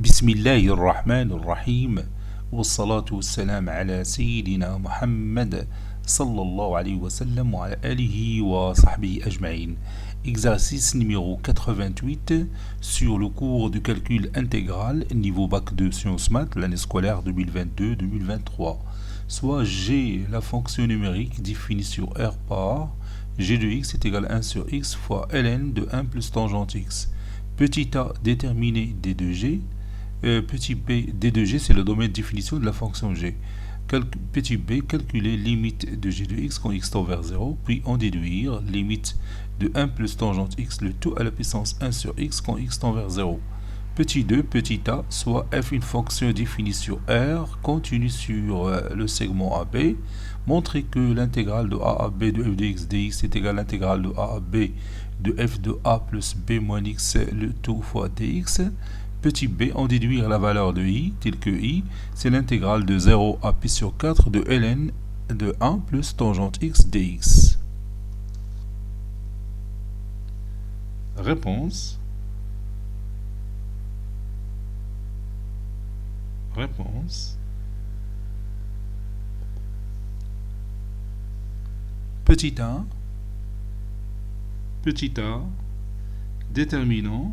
بسم الله الرحمن الرحيم والصلاة والسلام على سيدنا محمد صلى الله عليه وسلم وعلى آله وصحبه أجمعين. Exercice numéro 88 sur le cours de calcul intégral niveau bac de sciences maths l'année scolaire 2022-2023. Soit G, la fonction numérique définie sur R par G de x est égal à 1 sur x fois ln de 1 plus tangente x. Petit a déterminé d de g. Petit b, d de g, c'est le domaine de définition de la fonction g. Petit b, calculer limite de g de x quand x tend vers 0, puis en déduire limite de 1 plus tangente x, le tout à la puissance 1 sur x quand x tend vers 0. Petit 2, petit a, soit f une fonction définie sur R, continue sur le segment AB, montrer que l'intégrale de a à b de f de x dx est égale à l'intégrale de a à b de f de a plus b moins x, le tout fois dx. Petit b, en déduire la valeur de i, telle que i, c'est l'intégrale de 0 à pi sur 4 de ln de 1 plus tangente x dx. Réponse. Petit a, déterminant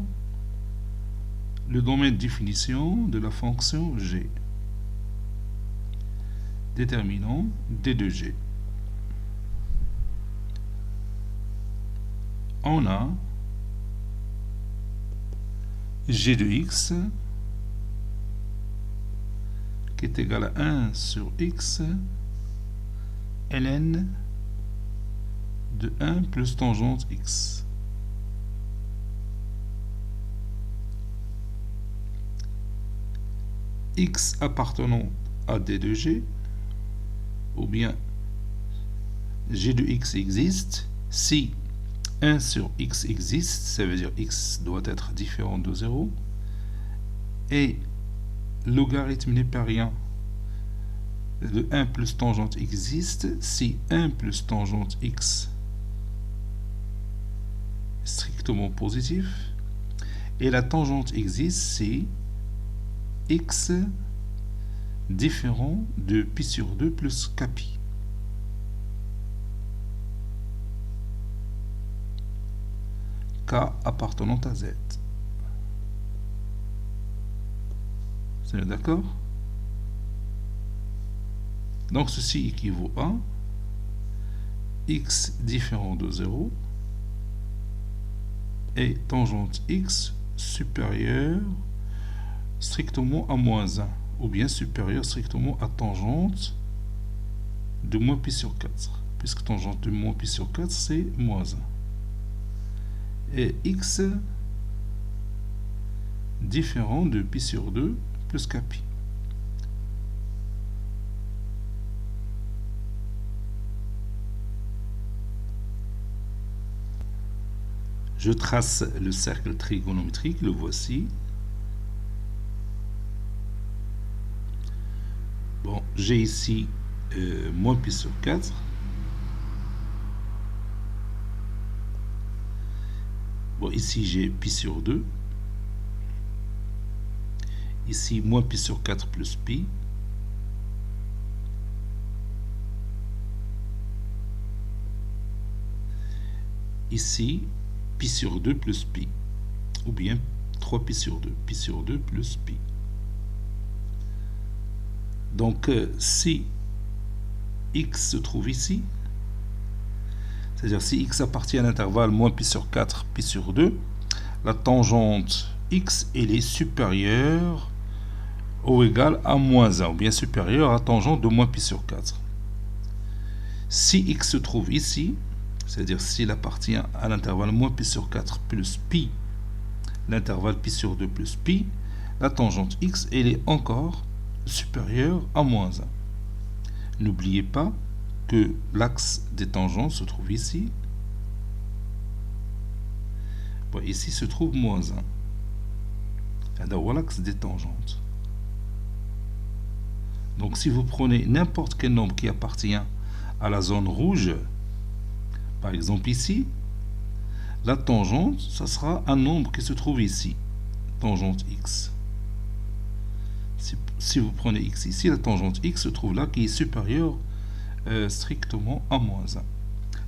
le domaine de définition de la fonction g. Déterminant d de g. On a g de x qui est égal à 1 sur x ln de 1 plus tangente x. X appartenant à d de g, ou bien g de x existe si 1 sur x existe, ça veut dire x doit être différent de 0, et logarithme népérien de 1 plus tangente existe si 1 plus tangente x est strictement positif, et la tangente existe si x différent de pi sur 2 plus kpi. K appartenant à z. C'est bien d'accord? Donc ceci équivaut à x différent de 0 et tangente x supérieure strictement à moins 1, ou bien supérieur strictement à tangente de moins pi sur 4, puisque tangente de moins pi sur 4 c'est moins 1. Et x différent de pi sur 2 plus kpi. Je trace le cercle trigonométrique, le voici. Bon, j'ai ici moins pi sur 4. Bon, ici j'ai pi sur 2. Ici, moins pi sur 4 plus pi. Ici, pi sur 2 plus pi. Ou bien 3 pi sur 2. Pi sur 2 plus pi. Donc, si x se trouve ici, c'est-à-dire si x appartient à l'intervalle moins pi sur 4, pi sur 2, la tangente x, elle est supérieure ou égale à moins 1, ou bien supérieure à tangente de moins pi sur 4. Si x se trouve ici, c'est-à-dire s'il appartient à l'intervalle moins pi sur 4 plus pi, l'intervalle pi sur 2 plus pi, la tangente x, elle est encore supérieure à moins 1. N'oubliez pas que l'axe des tangentes se trouve ici. Bon, ici se trouve moins 1. C'est l'axe des tangentes. Donc si vous prenez n'importe quel nombre qui appartient à la zone rouge, par exemple ici, la tangente, ça sera un nombre qui se trouve ici, tangente x. Si vous prenez x ici, la tangente x se trouve là qui est supérieure strictement à moins 1.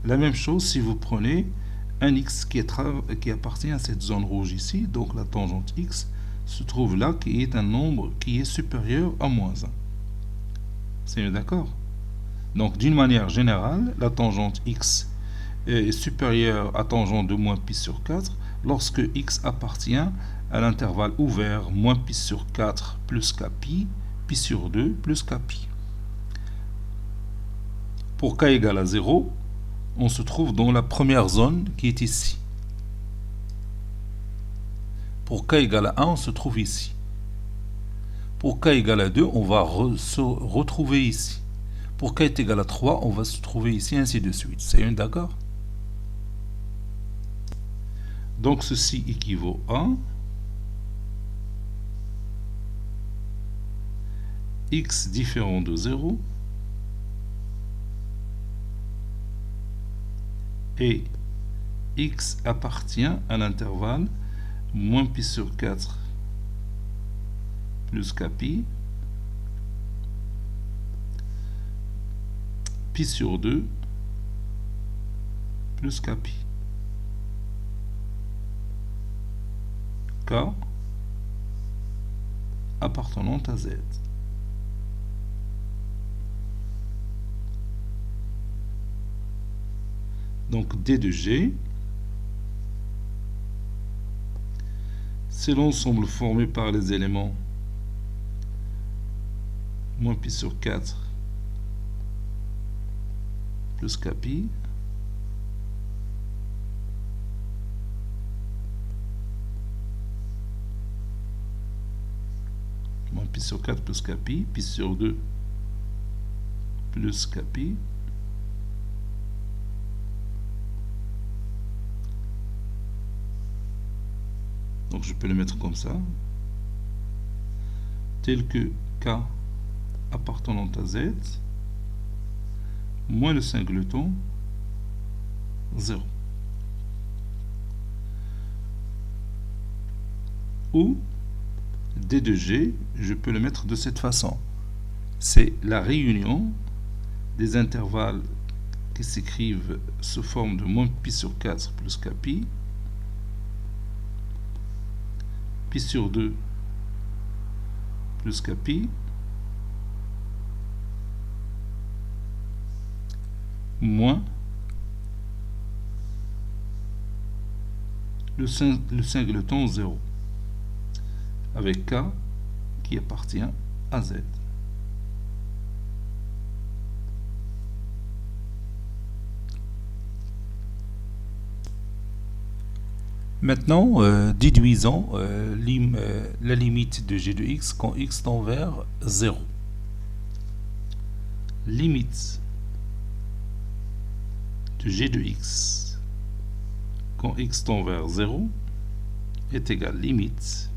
La même chose si vous prenez un x qui appartient à cette zone rouge ici, donc la tangente x se trouve là qui est un nombre qui est supérieur à moins 1. C'est d'accord? Donc d'une manière générale, la tangente x est supérieure à tangente de moins pi sur 4 lorsque x appartient à l'intervalle ouvert moins pi sur 4 plus k pi, pi sur 2 plus k pi. Pour k égale à 0, on se trouve dans la première zone qui est ici. Pour k égale à 1, on se trouve ici. Pour k égale à 2, on va se retrouver ici. Pour k est égal à 3, on va se trouver ici, ainsi de suite. C'est d'accord? Donc ceci équivaut à x différent de 0 et x appartient à l'intervalle moins pi sur 4 plus k pi, pi sur 2 plus k pi. K appartenant à Z. Donc D de G, c'est l'ensemble formé par les éléments moins pi sur 4 plus k pi, moins pi sur 4 plus k pi, pi sur 2 plus k pi, donc je peux le mettre comme ça, tel que k appartenant à Z moins le singleton 0. Ou D de G, je peux le mettre de cette façon. C'est la réunion des intervalles qui s'écrivent sous forme de moins pi sur 4 plus k pi, pi sur 2 plus k pi, moins le singleton 0, avec k qui appartient à Z. Maintenant, déduisons la limite de g de x quand x tend vers 0. Limite de g de x quand x tend vers 0 est égale limite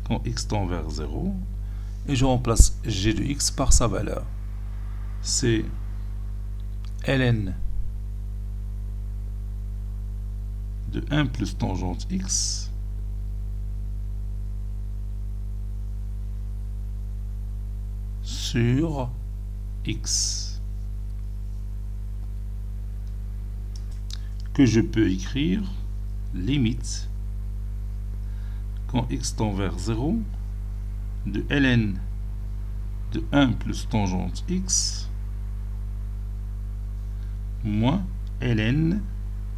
quand x tend vers 0, et je remplace g de x par sa valeur. C'est ln de 1 plus tangente x sur x, que je peux écrire limite quand x tend vers 0 de ln de 1 plus tangente x moins ln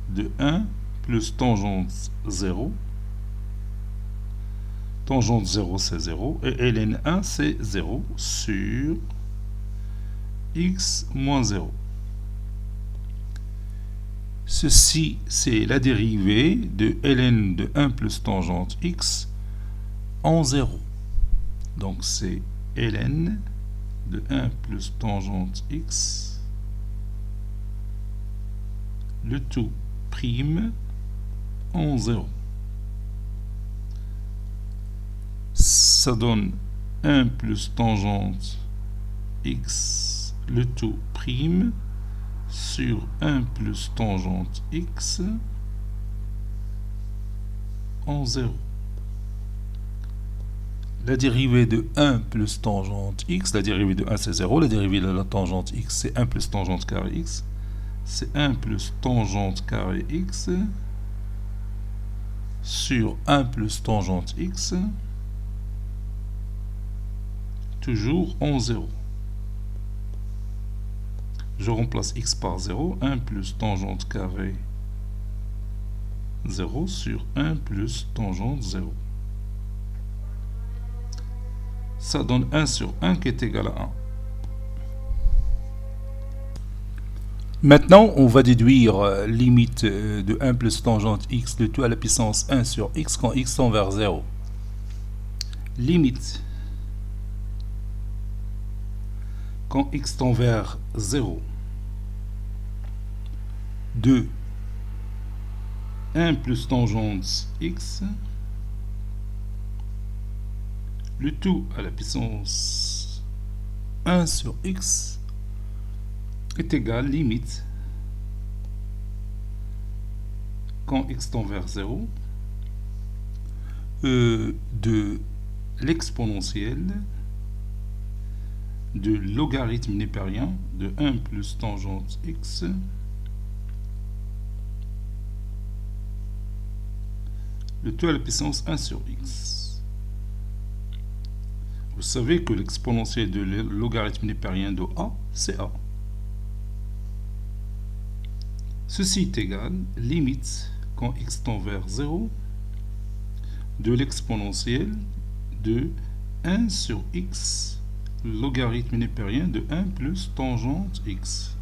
de 1 plus tangente 0. Tangente 0 c'est 0 et ln 1 c'est 0 sur x moins 0. Ceci, c'est la dérivée de ln de 1 plus tangente x en 0. Donc c'est ln de 1 plus tangente x, le tout prime en 0. Ça donne 1 plus tangente x, le tout prime, sur 1 plus tangente x en 0. la dérivée de 1 plus tangente x, la dérivée de 1 c'est 0, la dérivée de la tangente x c'est 1 plus tangente carré x, c'est 1 plus tangente carré x sur 1 plus tangente x, toujours en 0. Je remplace x par 0, 1 plus tangente carré 0 sur 1 plus tangente 0. Ça donne 1 sur 1 qui est égal à 1. Maintenant, on va déduire limite de 1 plus tangente x de tout à la puissance 1 sur x quand x tend vers 0. Limite quand x tend vers 0 de 1 plus tangente x, le tout à la puissance 1 sur x est égal limite quand x tend vers 0 de l'exponentielle de logarithme népérien de 1 plus tangente x le tout à la puissance 1 sur x. Vous savez que l'exponentielle de logarithme népérien de a, c'est a. Ceci est égal, limite, quand x tend vers 0, de l'exponentielle de 1 sur x, logarithme népérien de 1 plus tangente x.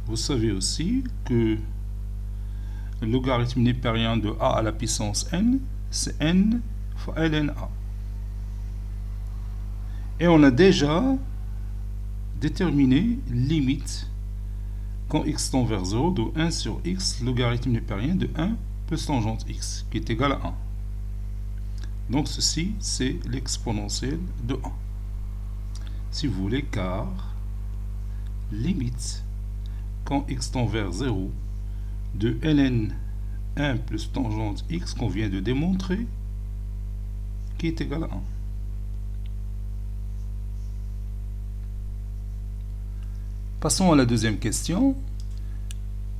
Vous savez aussi que le logarithme népérien de a à la puissance n, c'est n fois ln a. Et on a déjà déterminé limite quand x tend vers 0 de 1 sur x, logarithme népérien de 1 plus tangente x, qui est égal à 1. Donc ceci, c'est l'exponentielle de 1. Si vous voulez, car limite quand x tend vers 0 de ln 1 plus tangente x qu'on vient de démontrer, qui est égal à 1. Passons à la deuxième question.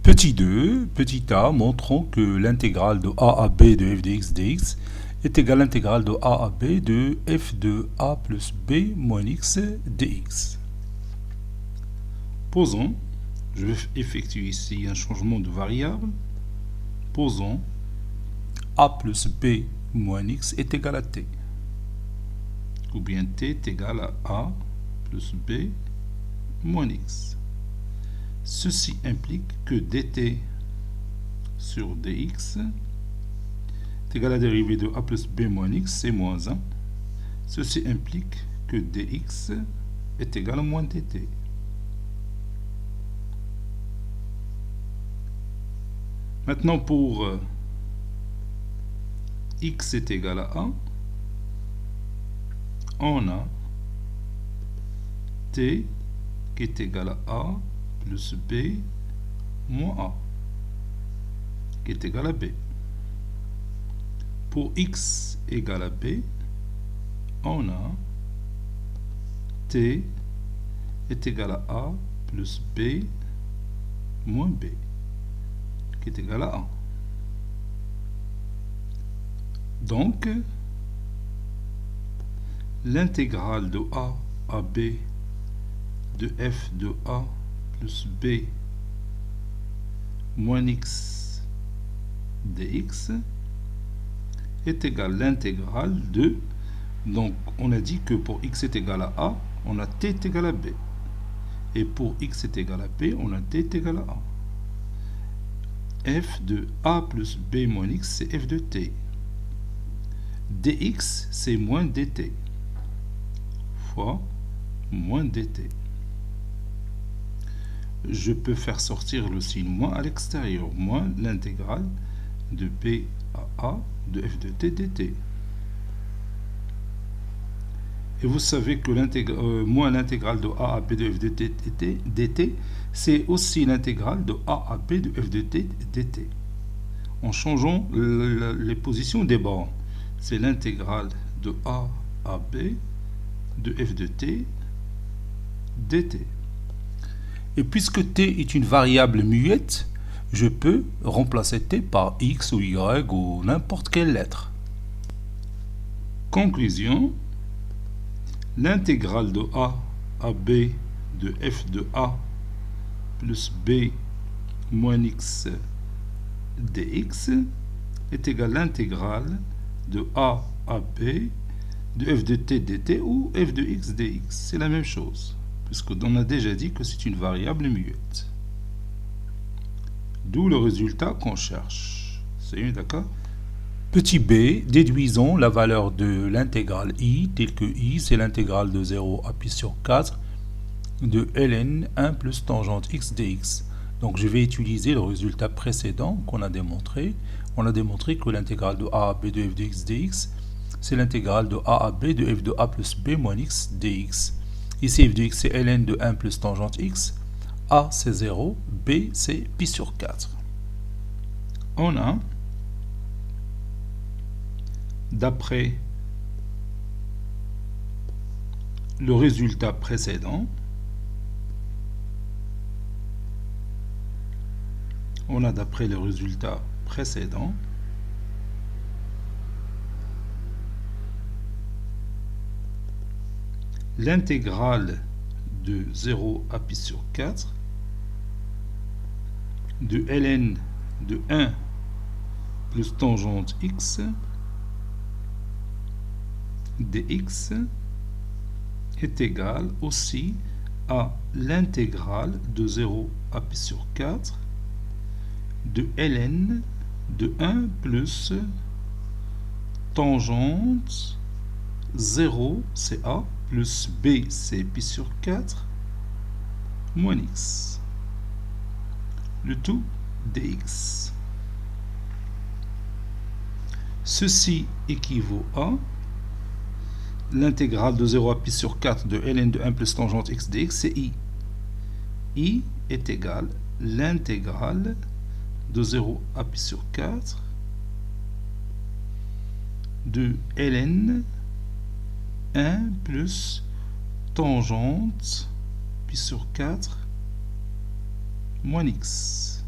Petit 2, petit a, montrons que l'intégrale de a à b de f de x dx est égale à l'intégrale de a à b de f de a plus b moins x dx. Posons, je vais effectuer ici un changement de variable. Posons a plus b moins x est égal à t. Ou bien t est égal à a plus b moins x. Ceci implique que dt sur dx est égal à la dérivée de a plus b moins x, c'est moins 1. Ceci implique que dx est égal à moins dt. Maintenant, pour x est égal à 1, on a t qui est égal à a plus b moins a, qui est égal à b. Pour x égale à b, on a t est égal à a plus b moins b, qui est égal à 1. Donc, l'intégrale de a à b de f de a plus b moins x dx est égal à l'intégrale de, donc on a dit que pour x est égal à a, on a t est égal à b. Et pour x est égal à b, on a t est égal à a. F de a plus b moins x, c'est f de t. Dx, c'est moins dt. Fois moins dt. Je peux faire sortir le signe moins à l'extérieur, moins l'intégrale de b à a de f de t dt. Et vous savez que moins l'intégrale de a à b de f de t dt, c'est aussi l'intégrale de a à b de f de t dt. En changeant les positions des bornes, c'est l'intégrale de A à B de f de t dt. Et puisque t est une variable muette, je peux remplacer t par x ou y ou n'importe quelle lettre. Conclusion, l'intégrale de A à B de f de A plus B moins x dx est égale à l'intégrale de A à B de f de t dt ou f de x dx. C'est la même chose, puisqu'on a déjà dit que c'est une variable muette. D'où le résultat qu'on cherche. C'est bien, d'accord? Petit b, déduisons la valeur de l'intégrale i, telle que i, c'est l'intégrale de 0 à pi sur 4 de ln 1 plus tangente x dx. Donc je vais utiliser le résultat précédent qu'on a démontré. On a démontré que l'intégrale de a à b de f de x dx, c'est l'intégrale de a à b de f de a plus b moins x dx. Ici f de x c'est ln de 1 plus tangente x, a c'est 0, b c'est pi sur 4. On a, d'après le résultat précédent, l'intégrale de 0 à pi sur 4 de ln de 1 plus tangente x dx est égale aussi à l'intégrale de 0 à pi sur 4 de ln de 1 plus tangente 0 c'est a plus b c'est pi sur 4 moins x, le tout dx. Ceci équivaut à l'intégrale de 0 à pi sur 4 de ln de 1 plus tangente x dx, c'est i. I est égal à l'intégrale de 0 à pi sur 4 de ln 1 plus tangente pi sur 4 moins x,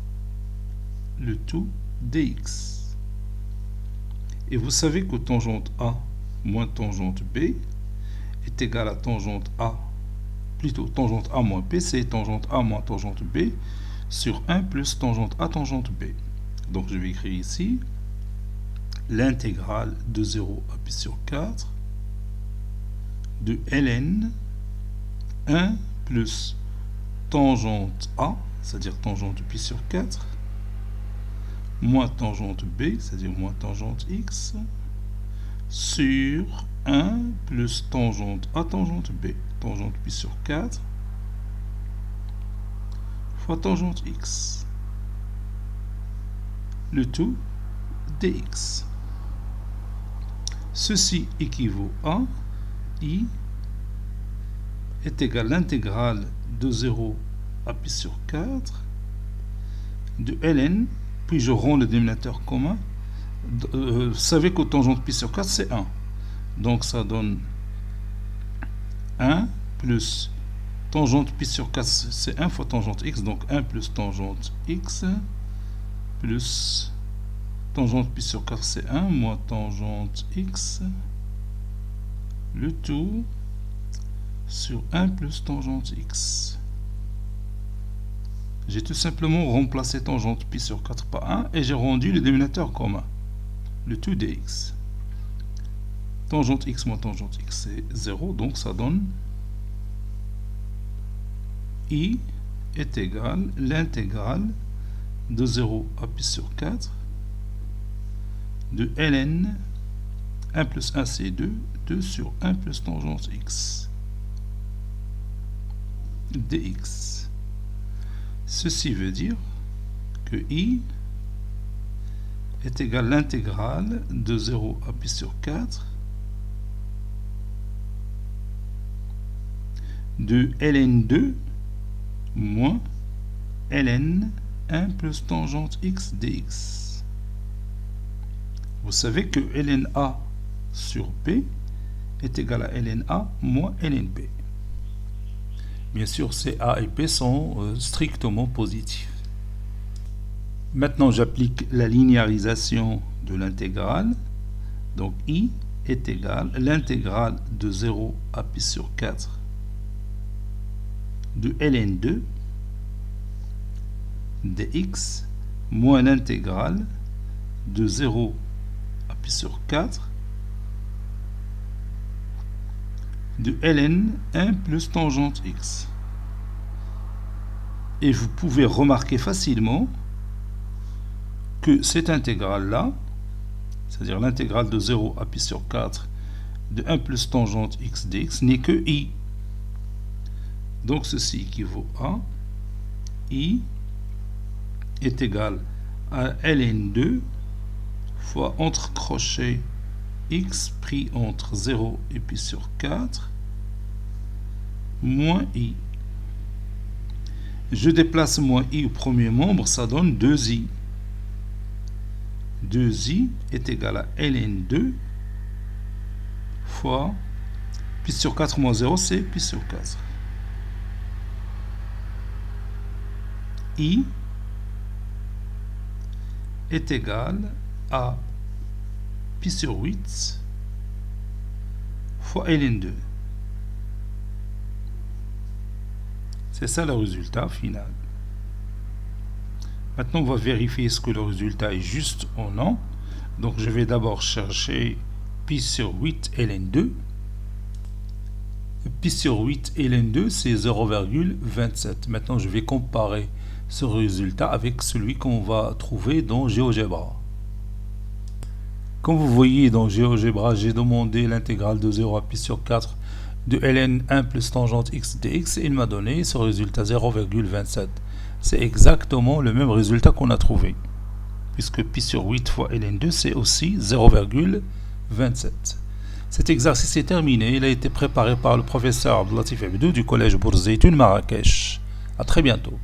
le tout dx. Et vous savez que tangente A moins tangente B est égal à tangente A, plutôt tangente A moins B, c'est tangente A moins tangente B sur 1 plus tangente A tangente B. Donc je vais écrire ici l'intégrale de 0 à pi sur 4 de ln 1 plus tangente A, c'est-à-dire tangente pi sur 4, moins tangente B, c'est-à-dire moins tangente x, sur 1 plus tangente A tangente B, tangente pi sur 4, fois tangente x, le tout dx. Ceci équivaut à i est égal à l'intégrale de 0 à pi sur 4 de ln, puis je rends le dénominateur commun. Vous savez que tangente pi sur 4 c'est 1, donc ça donne 1 plus tangente pi sur 4 c'est 1 fois tangente x, donc 1 plus tangente x plus tangente pi sur 4 c'est 1 moins tangente x, le tout sur 1 plus tangente x. J'ai tout simplement remplacé tangente pi sur 4 par 1 et j'ai rendu le dénominateur commun, le tout dx. Tangente x moins tangente x c'est 0, donc ça donne i est égal à l'intégrale de 0 à pi sur 4 de ln 1 plus 1 c'est 2, 2 sur 1 plus tangente x dx. Ceci veut dire que i est égal à l'intégrale de 0 à pi sur 4 de ln2 moins ln 1 plus tangente x dx. Vous savez que ln a sur b est égal à ln A moins ln B. Bien sûr, ces A et B sont strictement positifs. Maintenant, j'applique la linéarisation de l'intégrale. Donc, I est égal à l'intégrale de 0 à pi sur 4 de ln2 dx moins l'intégrale de 0 à pi sur 4 de ln1 plus tangente x. Et vous pouvez remarquer facilement que cette intégrale-là, c'est-à-dire l'intégrale de 0 à pi sur 4 de 1 plus tangente x dx, n'est que i. Donc ceci équivaut à i est égal à ln2 fois entre crochets x pris entre 0 et pi sur 4 moins i. Je déplace moins i au premier membre, ça donne 2i. 2i est égal à ln2 fois pi sur 4 moins 0, c'est pi sur 4. I est égal à pi sur 8 fois ln2. C'est ça le résultat final. Maintenant, on va vérifier ce que le résultat est juste ou non. Donc, je vais d'abord chercher pi sur 8 ln2. Pi sur 8 ln2, c'est 0,27. Maintenant, je vais comparer ce résultat avec celui qu'on va trouver dans GeoGebra. Comme vous voyez dans GeoGebra, j'ai demandé l'intégrale de 0 à pi sur 4 de ln1 plus tangente x dx et il m'a donné ce résultat 0,27. C'est exactement le même résultat qu'on a trouvé, puisque pi sur 8 fois ln2 c'est aussi 0,27. Cet exercice est terminé, il a été préparé par le professeur Abdelatif Abdou du collège Bourzeitoun Marrakech. A très bientôt.